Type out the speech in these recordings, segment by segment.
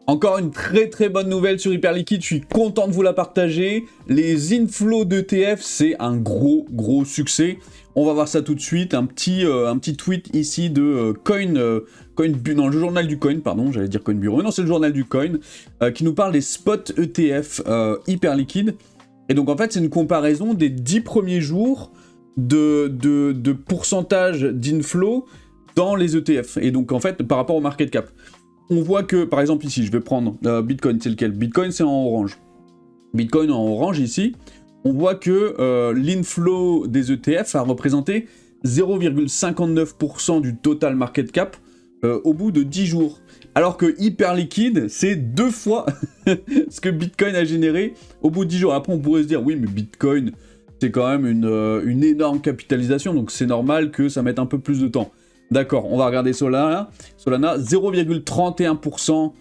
Encore une très très bonne nouvelle sur Hyperliquid, je suis content de vous la partager. Les inflows d'ETF, c'est un gros succès. On va voir ça tout de suite, un petit tweet ici de dans le journal du coin, pardon, j'allais dire Coin Bureau, mais non c'est le journal du coin, qui nous parle des spots ETF Hyperliquid. Et donc en fait c'est une comparaison des 10 premiers jours de pourcentage d'inflow dans les ETF. Et donc en fait par rapport au market cap. On voit que, par exemple ici, je vais prendre Bitcoin, c'est lequel? Bitcoin, c'est en orange. Bitcoin en orange ici, on voit que l'inflow des ETF a représenté 0,59% du total market cap au bout de 10 jours. Alors que Hyperliquid, c'est 2 fois ce que Bitcoin a généré au bout de 10 jours. Après, on pourrait se dire, oui, mais Bitcoin, c'est quand même une énorme capitalisation, donc c'est normal que ça mette un peu plus de temps. D'accord, on va regarder Solana. Solana, 0,31%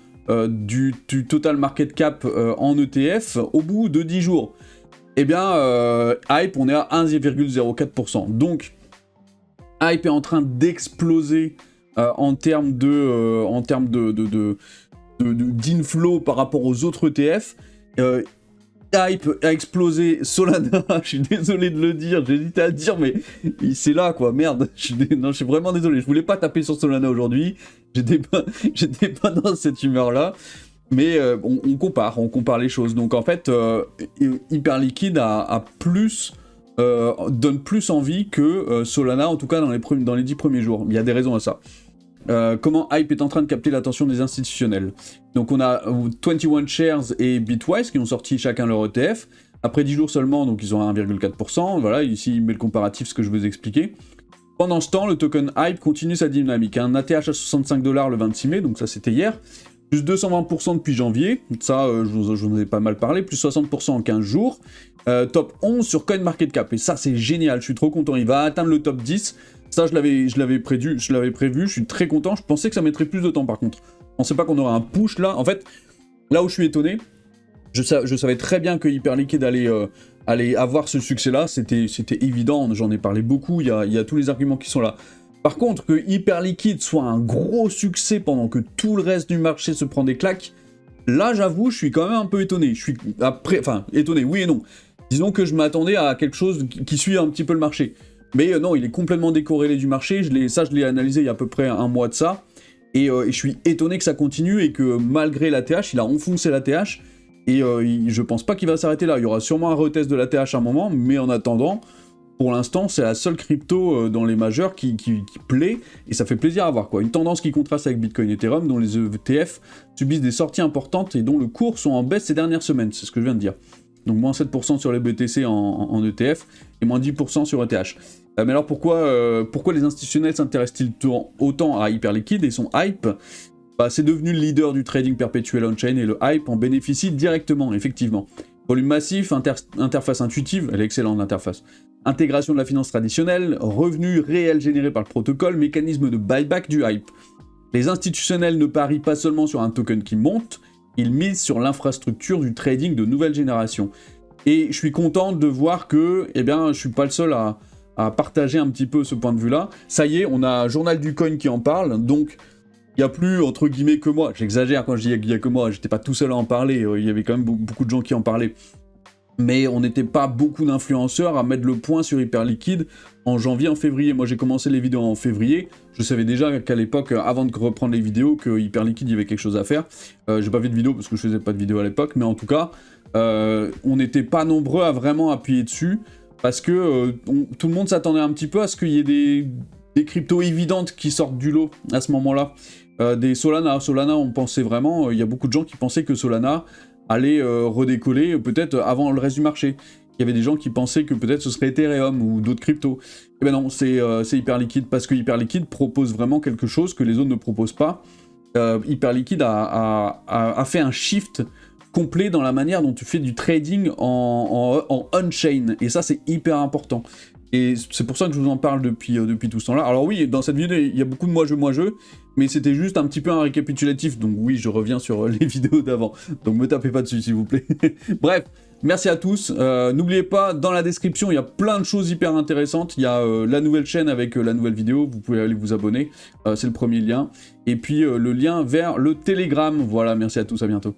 du total market cap en ETF au bout de 10 jours. Eh bien, Hype, on est à 1,04%. Donc, Hype est en train d'exploser en termes d'inflow par rapport aux autres ETF. Hype a explosé, Solana, je suis désolé de le dire, j'hésitais à le dire, mais c'est là quoi, merde, je suis vraiment désolé, je voulais pas taper sur Solana aujourd'hui, j'étais pas dans cette humeur-là, mais on compare les choses, donc en fait, Hyperliquid donne plus envie que Solana, en tout cas dans les 10 premiers jours, il y a des raisons à ça. Comment Hype est en train de capter l'attention des institutionnels. Donc on a 21 Shares et Bitwise qui ont sorti chacun leur ETF. Après 10 jours seulement, donc ils ont 1,4%. Voilà, ici il met le comparatif, ce que je vous ai expliqué. Pendant ce temps, le token Hype continue sa dynamique. Un ATH à 65$ le 26 mai, donc ça c'était hier. Plus 220% depuis janvier, ça je vous en ai pas mal parlé, plus 60% en 15 jours. Top 11 sur CoinMarketCap, et ça c'est génial, je suis trop content, il va atteindre le top 10. Ça, je l'avais prévu, je suis très content. Je pensais que ça mettrait plus de temps, par contre. Je pensais pas qu'on aurait un push, là. En fait, là où je suis étonné, je savais très bien que Hyperliquid allait avoir ce succès-là. C'était évident, j'en ai parlé beaucoup, il y a tous les arguments qui sont là. Par contre, que Hyperliquid soit un gros succès pendant que tout le reste du marché se prend des claques, là, j'avoue, je suis quand même un peu étonné. Étonné, oui et non. Disons que je m'attendais à quelque chose qui suit un petit peu le marché. Mais non, il est complètement décorrélé du marché, je l'ai analysé il y a à peu près un mois de ça, et je suis étonné que ça continue, et que malgré l'ATH, il a enfoncé l'ATH, et je pense pas qu'il va s'arrêter là, il y aura sûrement un retest de l'ATH à un moment, mais en attendant, pour l'instant, c'est la seule crypto dans les majeurs qui plaît, et ça fait plaisir à voir, quoi. Une tendance qui contraste avec Bitcoin et Ethereum, dont les ETF subissent des sorties importantes, et dont le cours sont en baisse ces dernières semaines, c'est ce que je viens de dire. Donc moins 7% sur les BTC en ETF, et moins 10% sur ETH. Mais alors pourquoi les institutionnels s'intéressent-ils autant à Hyperliquid et son Hype? C'est devenu le leader du trading perpétuel on-chain, et le Hype en bénéficie directement, effectivement. Volume massif, interface intuitive, elle est excellente l'interface. Intégration de la finance traditionnelle, revenus réels générés par le protocole, mécanisme de buyback du Hype. Les institutionnels ne parient pas seulement sur un token qui monte, ils misent sur l'infrastructure du trading de nouvelle génération. Et je suis content de voir que, je suis pas le seul à partager un petit peu ce point de vue-là. Ça y est, on a un journal du coin qui en parle, donc il n'y a plus, entre guillemets, que moi. J'exagère quand je dis qu'il n'y a que moi, j'étais pas tout seul à en parler, il y avait quand même beaucoup de gens qui en parlaient. Mais on n'était pas beaucoup d'influenceurs à mettre le point sur Hyperliquid en janvier, en février. Moi j'ai commencé les vidéos en février, je savais déjà qu'à l'époque, avant de reprendre les vidéos, que Hyperliquid, il y avait quelque chose à faire. J'ai pas fait de vidéo parce que je faisais pas de vidéo à l'époque, mais en tout cas, on n'était pas nombreux à vraiment appuyer dessus, parce que tout le monde s'attendait un petit peu à ce qu'il y ait des cryptos évidentes qui sortent du lot à ce moment-là. Des Solana, on pensait vraiment, il y a beaucoup de gens qui pensaient que Solana allait redécoller peut-être avant le reste du marché. Il y avait des gens qui pensaient que peut-être ce serait Ethereum ou d'autres cryptos. Et ben non, c'est Hyperliquid, parce que Hyperliquid propose vraiment quelque chose que les autres ne proposent pas. Hyperliquid a fait un shift complet dans la manière dont tu fais du trading en on-chain, et ça c'est hyper important. Et c'est pour ça que je vous en parle depuis tout ce temps-là. Alors oui, dans cette vidéo, il y a beaucoup de moi jeu, mais c'était juste un petit peu un récapitulatif, donc oui, je reviens sur les vidéos d'avant. Donc me tapez pas dessus, s'il vous plaît. Bref, merci à tous. N'oubliez pas, dans la description, il y a plein de choses hyper intéressantes. Il y a la nouvelle chaîne avec la nouvelle vidéo, vous pouvez aller vous abonner, c'est le premier lien. Et puis le lien vers le Telegram. Voilà, merci à tous, à bientôt.